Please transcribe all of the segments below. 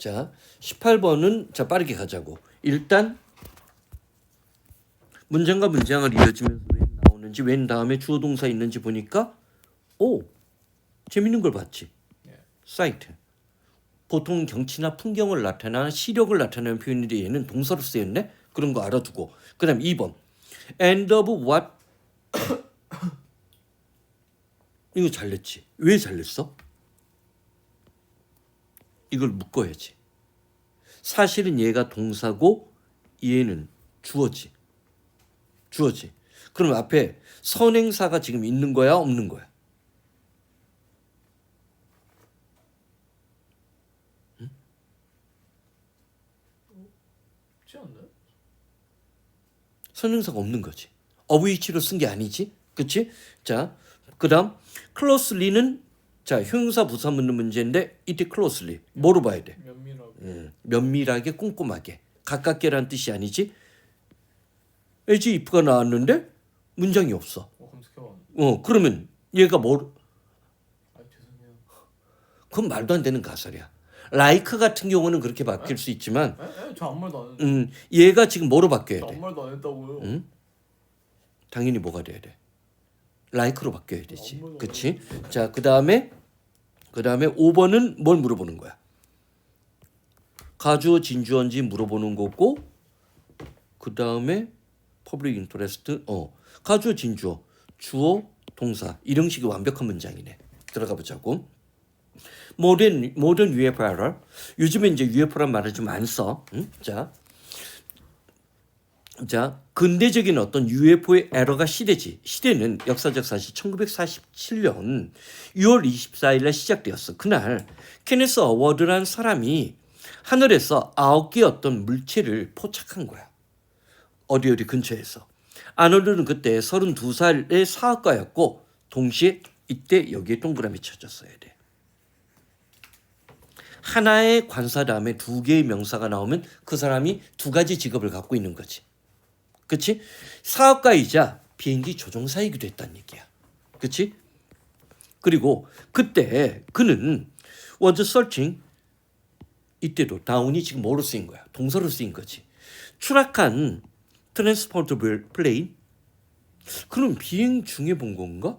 자, 18번은 자 빠르게 가자고. 일단 문장과 문장을 이어지면서 왜 나오는지, 웬 다음에 주어 동사 있는지 보니까 오, 재밌는 걸 봤지. 사이트. 보통 경치나 풍경을 나타내나 시력을 나타내는 표현인데 얘는 동사로 쓰였네. 그런 거 알아두고. 그다음 2번. End of what? 이거 잘 냈지. 왜 잘 냈어? 이걸 묶어야지. 사실은 얘가 동사고 얘는 주어지. 주어지. 그럼 앞에 선행사가 지금 있는 거야, 없는 거야? 없지 않나요? 선행사가 없는 거지. of which로 쓴 게 아니지. 그치? 자, 그 다음 closely는 자 형용사 부사 묻는 문제인데 이때 closely 뭐로 봐야 돼? 면밀하게. 면밀하게 꼼꼼하게 가깝게란 뜻이 아니지. as if가 나왔는데 문장이 없어. 검색해봤는데. 그러면 얘가 뭐? 아 죄송해요. 그건 말도 안 되는 가설이야. like 같은 경우는 그렇게 바뀔 수 있지만 저 아무 말도 안 했어요. 얘가 지금 뭐로 바뀌어야 저 돼? 아무 말도 안 했다고요. 응? 당연히 뭐가 돼야 돼? like로 바뀌어야 되지. 그치? 자, 그 다음에 5번은 뭘 물어보는 거야? 가주어 진주어인지 물어보는 거고, 그 다음에 public interest, 가주어 진주어, 주어 동사 이 형식이 완벽한 문장이네. 들어가 보자고. 모던 UFO 에러. 요즘에 이제 UFO란 말을 좀 안 써. 응? 자, 근대적인 어떤 UFO의 에러가 시대지. 시대는 역사적 사실 1947년 6월 24일에 시작되었어. 그날 케네스 어워드란 사람이 하늘에서 9개의 어떤 물체를 포착한 거야. 어디 근처에서. 아놀드는 그때 32살의 사학과였고 동시에 이때 여기에 동그라미 쳐줬어야 돼. 하나의 관사 다음에 2개의 명사가 나오면 그 사람이 2가지 직업을 갖고 있는 거지. 그치? 사업가이자 비행기 조종사이기도 했다는 얘기야. 그치? 그리고 그때 그는 was searching. 이때도 다운이 지금 뭐로 쓰인 거야? 동사로 쓰인 거지. 추락한 트랜스포터블 플레인. 그럼 비행 중에 본 건가?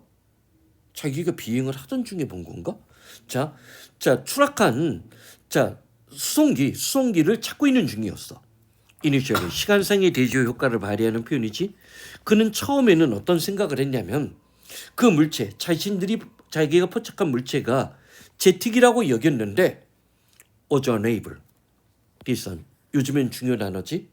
자기가 비행을 하던 중에 본 건가? 자, 추락한 수송기를 찾고 있는 중이었어. 이니셜은 시간상의 대조 효과를 발휘하는 표현이지. 그는 처음에는 어떤 생각을 했냐면 그 물체, 자기가 포착한 물체가 제틱이라고 여겼는데 was unable. listen, 요즘엔 중요한 단어지.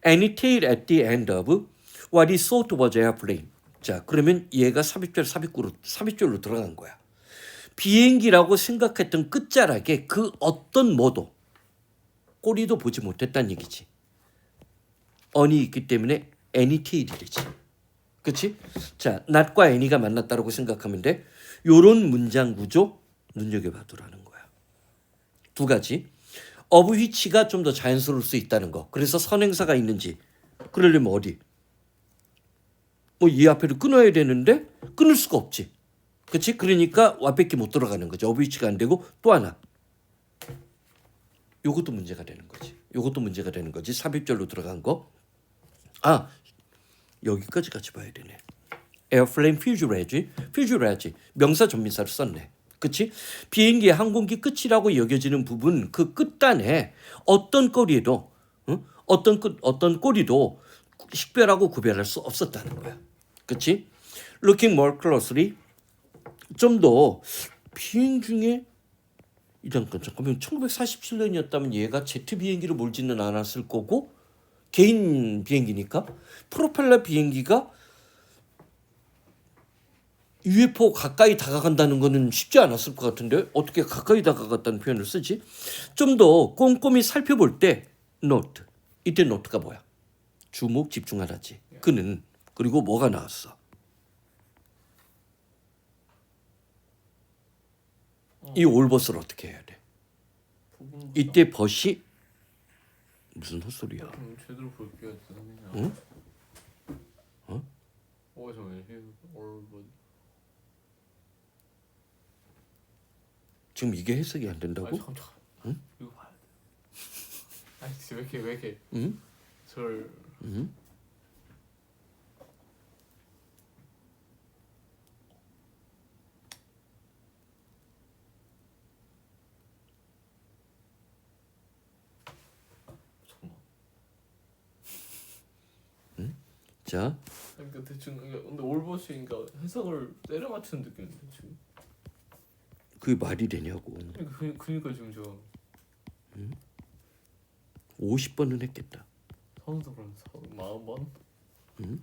Any tail at the end of what he thought was airplane. 자, 그러면 얘가 삽입절로 들어간 거야. 비행기라고 생각했던 끝자락에 그 어떤 뭐도 꼬리도 보지 못했다는 얘기지. on이 있기 때문에 any tail이 되지. 그치? 자, not과 any가 만났다고 생각하면 돼. 요런 문장 구조 눈여겨봐두라는 거야. 2가지. of which가 좀 더 자연스러울 수 있다는 거. 그래서 선행사가 있는지. 그러려면 어디? 이 앞에를 끊어야 되는데 끊을 수가 없지. 그치? 그러니까 앞에 게 못 들어가는 거죠. of which가 안 되고 또 하나. 요것도 문제가 되는 거지. 삽입절로 들어간 거. 여기까지 같이 봐야 되네. 에어플레인 fuselage 명사 전미사를 썼네. 그치? 비행기의 항공기 끝이라고 여겨지는 부분 그 끝단에 어떤 꼬리도 어떤 꼬리도 식별하고 구별할 수 없었다는 거야. 그치? Looking more closely 좀 더 비행 중에 잠깐만 1947년이었다면 얘가 제트 비행기를 몰지는 않았을 거고 개인 비행기니까 프로펠러 비행기가 UFO 가까이 다가간다는 거는 쉽지 않았을 것 같은데 어떻게 가까이 다가갔다는 표현을 쓰지? 좀 더 꼼꼼히 살펴볼 때 note. 이때 note가 뭐야? 주목 집중하라지. 그는 그리고 뭐가 나왔어? 이 올벗을 어떻게 해야 돼? 이때 벗이 무슨 헛소리야? 제대로 볼게요. 죄송해요. 응? 지금 이게 해석이 안 된다고? 잠깐. 이거 봐야 돼. 왜 이렇게 응? 절 응? 잠깐만. 자, 그러니까 대충 근데 올버시니까 해석을 때려 맞추는 느낌인데 지금. 그게 말이 되냐고. 그러니까 지금 저 50번은 했겠다. 선수 그럼 40번? 응?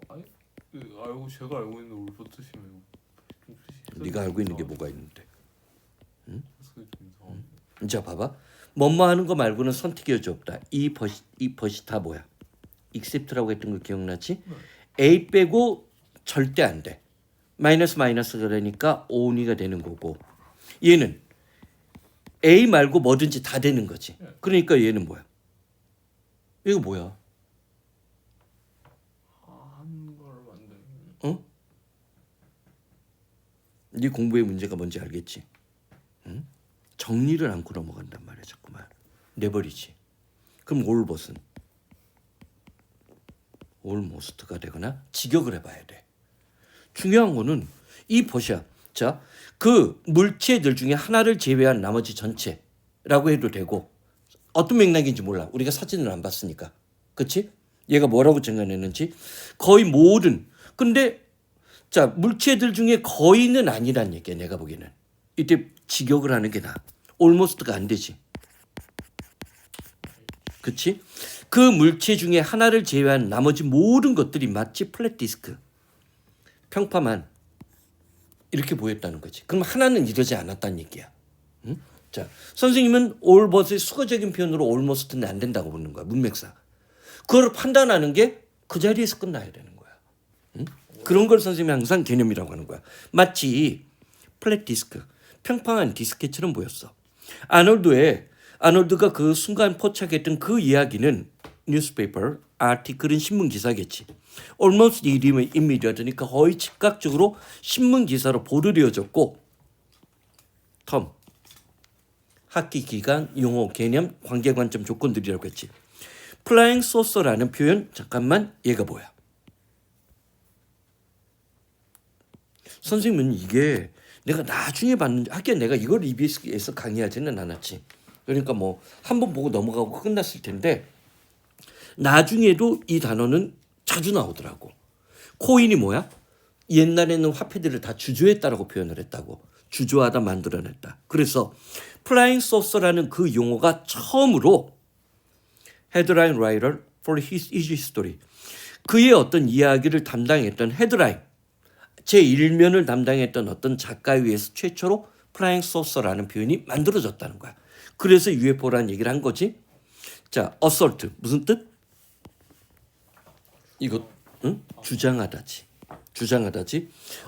아니 제가 알고 있는 올버트 씨면 네가 알고 있는 게 뭐가 있는데? 해석이 좀 이상한데. 자, 봐봐. 뭐뭐 하는 거 말고는 선택의 여지 없다. 이 벗이 다 뭐야? accept라고 했던 거 기억나지? A 빼고 절대 안 돼. 마이너스 그러니까 only가 되는 거고, 얘는 A 말고 뭐든지 다 되는 거지. 그러니까 얘는 뭐야? 이거 뭐야? 한걸 만드는. 어? 네 공부의 문제가 뭔지 알겠지? 응? 정리를 않고 넘어간단 말이야, 자꾸만. 내버리지. 그럼 올벗은 almost가 되거나 직역을 해봐야 돼. 중요한 거는 이 벗이야. 자, 그 물체들 중에 하나를 제외한 나머지 전체라고 해도 되고, 어떤 맥락인지 몰라. 우리가 사진을 안 봤으니까. 그치? 얘가 뭐라고 정의했는지. 거의 모든. 근데 자, 물체들 중에 거의는 아니란 얘기야, 내가 보기에는. 이때 직역을 하는 게 나아. almost가 안 되지. 그치? 그 물체 중에 하나를 제외한 나머지 모든 것들이 마치 플랫 디스크, 평파만 이렇게 보였다는 거지. 그럼 하나는 이러지 않았다는 얘기야. 응? 자, 선생님은 all but의 수거적인 표현으로 almost는 안 된다고 보는 거야. 문맥상. 그걸 판단하는 게 그 자리에서 끝나야 되는 거야. 응? 그런 걸 선생님이 항상 개념이라고 하는 거야. 마치 플랫 디스크, 평평한 디스켓처럼 보였어. 아놀드가 그 순간 포착했던 그 이야기는 뉴스페이퍼, 아티클은 신문 기사겠지. almost immediate니까 거의 즉각적으로 신문 기사로 보도되어졌고, 텀, 학기 기간, 용어, 개념, 관계 관점 조건들이라고 했지. flying saucer라는 표현, 잠깐만, 얘가 뭐야? 선생님은 이게 내가 나중에 봤는지, 하긴 내가 이걸 EBS에서 강의하지는 않았지. 그러니까 뭐 한 번 보고 넘어가고 끝났을 텐데, 나중에도 이 단어는 자주 나오더라고. 코인이 뭐야? 옛날에는 화폐들을 다 주조했다라고 표현을 했다고. 주조하다 만들어냈다. 그래서 플라잉 소서라는 그 용어가 처음으로 헤드라인 라이터 for his history, 그의 어떤 이야기를 담당했던 헤드라인, 제1면을 담당했던 어떤 작가에 의해서 최초로 플라잉 소서라는 표현이 만들어졌다는 거야. 그래서 UFO라는 얘기를 한 거지. 자, assault 무슨 뜻? 이거 응? 주장하다지.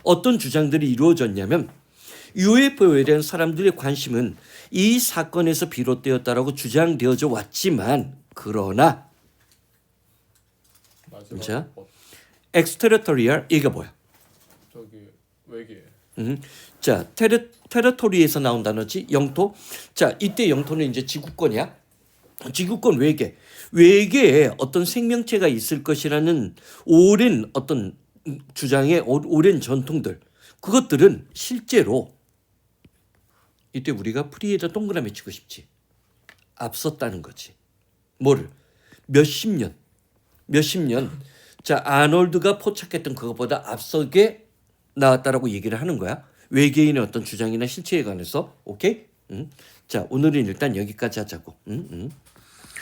어떤 주장들이 이루어졌냐면 UFO에 대한 사람들의 관심은 이 사건에서 비롯되었다라고 주장되어져 왔지만, 그러나 자, extraterrestrial 이게 뭐야? 저기 외계. 자, 테리토리에서 나온 단어지, 영토. 자, 이때 영토는 이제 지구권이야. 지구권 외계에 어떤 생명체가 있을 것이라는 오랜 어떤 주장의 오랜 전통들, 그것들은 실제로 이때 우리가 프리에다 동그라미 치고 싶지, 앞섰다는 거지. 뭐를? 몇십 년. 자, 아놀드가 포착했던 그것보다 앞서게 나왔다라고 얘기를 하는 거야. 외계인의 어떤 주장이나 실체에 관해서. 오케이? 자, 오늘은 일단 여기까지 하자고.